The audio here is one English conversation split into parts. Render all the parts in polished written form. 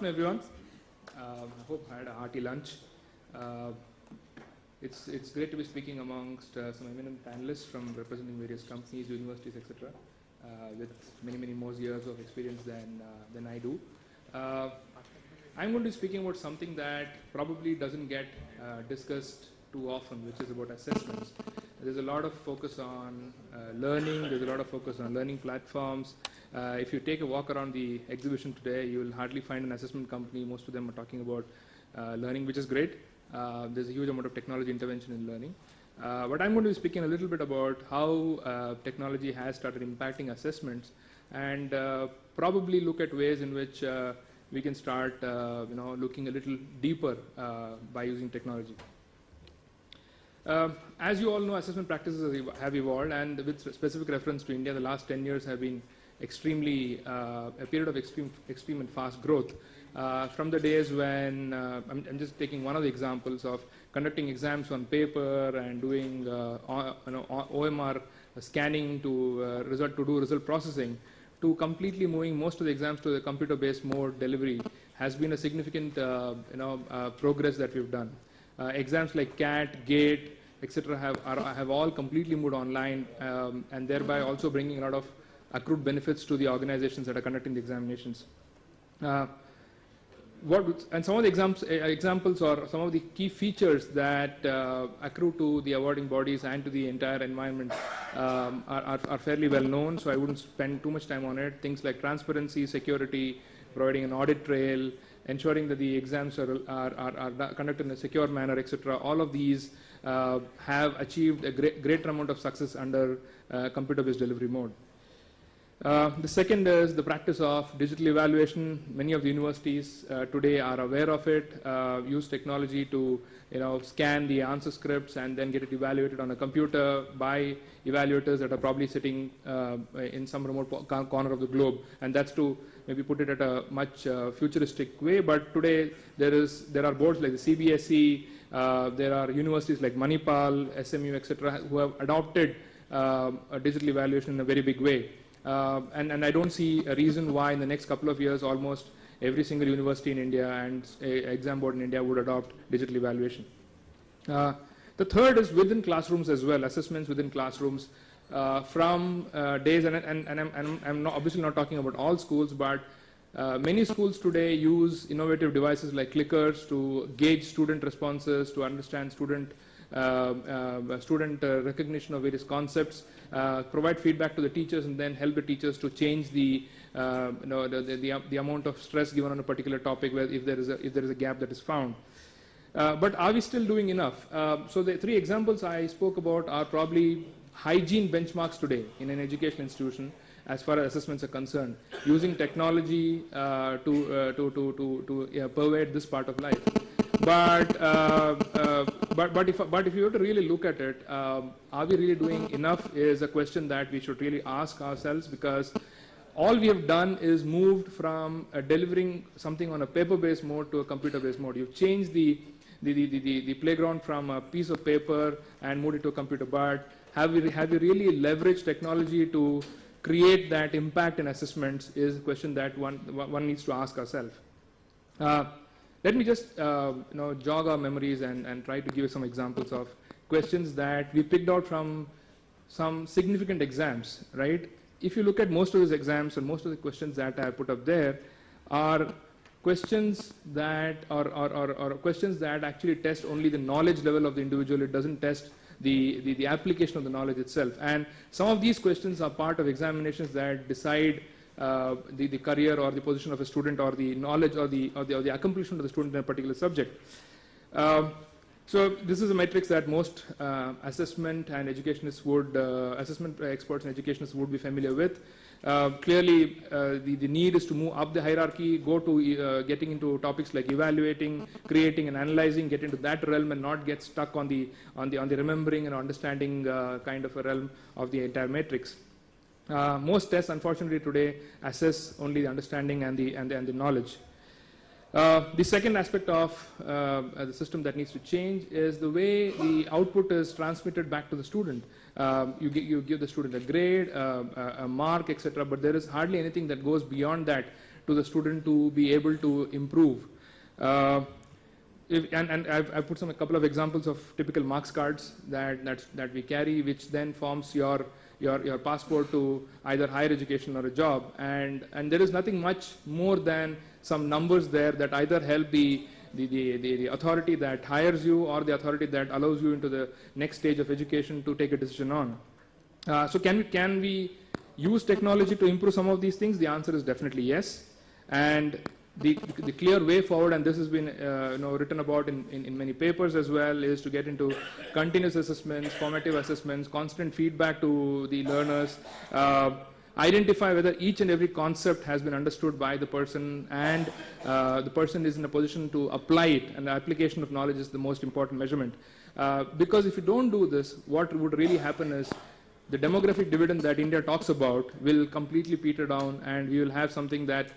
afternoon, everyone. I hope I had a hearty lunch. It's great to be speaking amongst some eminent panelists from representing various companies, universities, etc., with many more years of experience than I do. I'm going to be speaking about something that probably doesn't get discussed too often, which is about assessments. There's a lot of focus on learning. There's a lot of focus on learning platforms. If you take a walk around the exhibition today, you will hardly find an assessment company. Most of them are talking about learning, which is great. There's a huge amount of technology intervention in learning. But I'm going to be speaking a little bit about how technology has started impacting assessments, and probably look at ways in which we can start looking a little deeper by using technology. As you all know, assessment practices have evolved, and with specific reference to India, the last 10 years have been extremely a period of extreme and fast growth. From the days when I'm just taking one of the examples of conducting exams on paper and doing OMR scanning to do result processing, to completely moving most of the exams to the computer-based mode delivery has been a significant progress that we've done. Exams like CAT, GATE, etc. have all completely moved online, and thereby also bringing a lot of accrued benefits to the organizations that are conducting the examinations. And some of the examples or some of the key features that accrue to the awarding bodies and to the entire environment are fairly well known, so I wouldn't spend too much time on it. Things like transparency, security, providing an audit trail, ensuring that the exams are conducted in a secure manner, etc. All of these have achieved a greater amount of success under computer-based delivery mode. The second is the practice of digital evaluation. Many of the universities today are aware of it, use technology to scan the answer scripts and then get it evaluated on a computer by evaluators that are probably sitting in some remote corner of the globe, and that's to maybe put it at a much futuristic way. But today there are boards like the CBSE, there are universities like Manipal, SMU, etc., who have adopted a digital evaluation in a very big way. And I don't see a reason why in the next couple of years almost every single university in India and exam board in India would adopt digital evaluation. The third is within classrooms as well, assessments within classrooms. From days, and I'm obviously not talking about all schools, but many schools today use innovative devices like clickers to gauge student responses, to understand student recognition of various concepts, provide feedback to the teachers, and then help the teachers to change the amount of stress given on a particular topic where if there is a gap that is found. But are we still doing enough? So the three examples I spoke about are probably hygiene benchmarks today in an education institution as far as assessments are concerned, using technology to pervade this part of life. But if you were to really look at it, are we really doing enough is a question that we should really ask ourselves, because all we have done is moved from delivering something on a paper-based mode to a computer-based mode. You've changed the playground from a piece of paper and moved it to a computer. But have we really leveraged technology to create that impact in assessments is a question that one needs to ask ourselves. Let me just jog our memories and try to give you some examples of questions that we picked out from some significant exams, right? If you look at most of these exams and most of the questions that I put up there are questions that or questions that actually test only the knowledge level of the individual. It doesn't test the application of the knowledge itself. And some of these questions are part of examinations that decide the career or the position of a student, or the knowledge or the accomplishment of the student in a particular subject. So this is a matrix that most assessment and educationists would, assessment experts and educationists would be familiar with. Clearly, the need is to move up the hierarchy, go to getting into topics like evaluating, creating and analyzing, get into that realm and not get stuck on the remembering and understanding kind of a realm of the entire matrix. Most tests, unfortunately, today assess only the understanding and the knowledge. The second aspect of the system that needs to change is the way the output is transmitted back to the student. You give the student a grade, a mark, etc., but there is hardly anything that goes beyond that to the student to be able to improve. And I've put a couple of examples of typical marks cards that we carry, which then forms your passport to either higher education or a job. And there is nothing much more than some numbers there that either help the authority that hires you or the authority that allows you into the next stage of education to take a decision on. So can we use technology to improve some of these things? The answer is definitely yes. And the clear way forward, and this has been written about in many papers as well, is to get into continuous assessments, formative assessments, constant feedback to the learners, identify whether each and every concept has been understood by the person, and the person is in a position to apply it, and the application of knowledge is the most important measurement. Because if you don't do this, what would really happen is the demographic dividend that India talks about will completely peter down, and we will have something that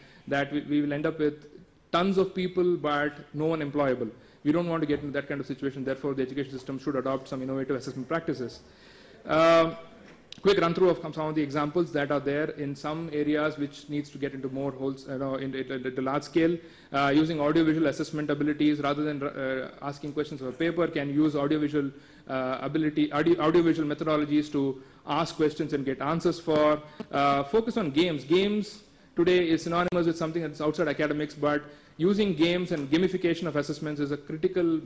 we will end up with tons of people but no one employable. We don't want to get into that kind of situation. Therefore, the education system should adopt some innovative assessment practices. Quick run through of some of the examples that are there in some areas which needs to get into more holes, into large scale. Using audiovisual assessment abilities rather than asking questions of a paper, can use audiovisual audiovisual methodologies to ask questions and get answers for. Focus on games. Games today is synonymous with something that's outside academics, but using games and gamification of assessments is a critical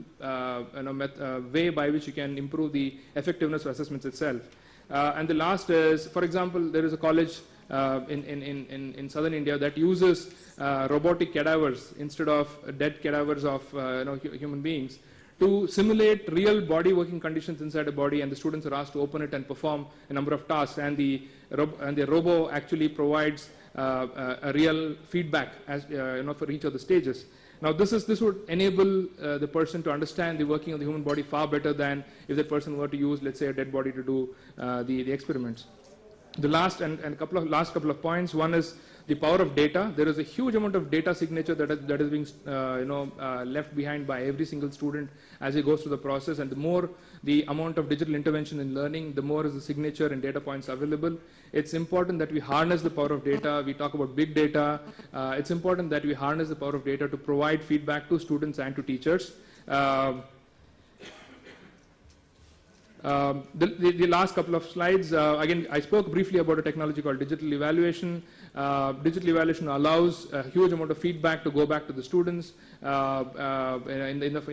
way by which you can improve the effectiveness of assessments itself. And the last is, for example, there is a college in southern India that uses robotic cadavers instead of dead cadavers of human beings to simulate real body working conditions inside a body, and the students are asked to open it and perform a number of tasks, and the robo actually provides a real feedback as for each of the stages. Now this would enable the person to understand the working of the human body far better than if the person were to use, let's say, a dead body to do the experiments. The last couple of points. One is the power of data. There is a huge amount of data signature that is being left behind by every single student as he goes through the process, and the more the amount of digital intervention in learning, the more is the signature and data points available. It's important that we harness the power of data. We talk about big data. It's important that we harness the power of data to provide feedback to students and to teachers. The last couple of slides, again, I spoke briefly about a technology called digital evaluation. Digital evaluation allows a huge amount of feedback to go back to the students in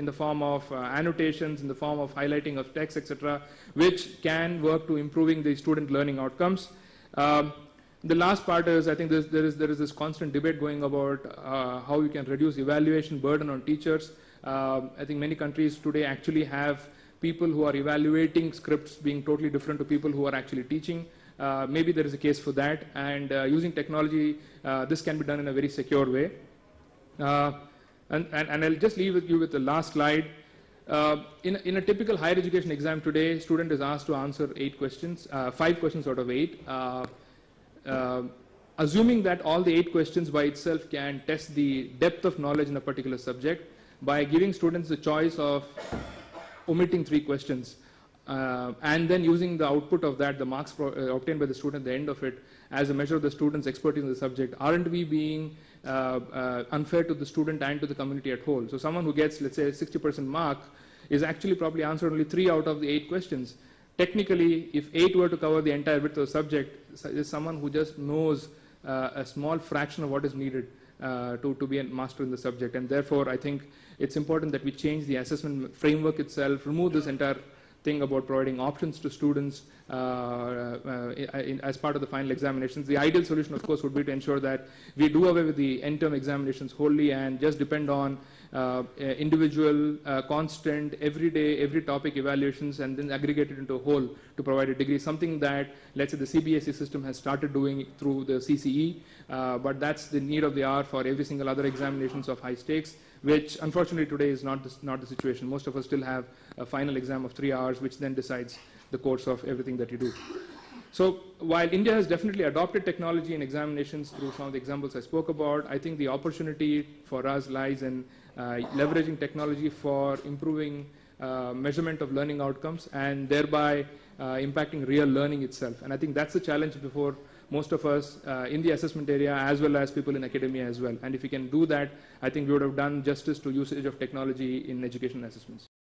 the form of annotations, in the form of highlighting of text, etc., which can work to improving the student learning outcomes. The last part is, I think there is this constant debate going about how you can reduce evaluation burden on teachers. I think many countries today actually have people who are evaluating scripts being totally different to people who are actually teaching. Maybe there is a case for that, and using technology, this can be done in a very secure way. And I'll just leave you with the last slide. In a typical higher education exam today, student is asked to answer 8 questions, 5 questions out of 8. Assuming that all the 8 questions by itself can test the depth of knowledge in a particular subject, by giving students the choice of omitting 3 questions, and then using the output of that, the marks obtained by the student at the end of it, as a measure of the student's expertise in the subject, aren't we being unfair to the student and to the community at whole? So someone who gets, let's say, a 60% mark is actually probably answered only 3 out of the 8 questions. Technically, if 8 were to cover the entire width of the subject, is someone who just knows a small fraction of what is needed to be a master in the subject. And therefore, I think it's important that we change the assessment framework itself, remove this entire thing about providing options to students as part of the final examinations. The ideal solution, of course, would be to ensure that we do away with the end-term examinations wholly and just depend on individual, constant, every topic evaluations, and then aggregate it into a whole to provide a degree, something that, let's say, the CBSE system has started doing through the CCE, but that's the need of the hour for every single other examinations of high stakes, which unfortunately today is not the situation. Most of us still have a final exam of 3 hours, which then decides the course of everything that you do. So while India has definitely adopted technology in examinations through some of the examples I spoke about, I think the opportunity for us lies in leveraging technology for improving measurement of learning outcomes, and thereby impacting real learning itself. And I think that's the challenge before most of us in the assessment area, as well as people in academia as well. And if we can do that, I think we would have done justice to usage of technology in education assessments.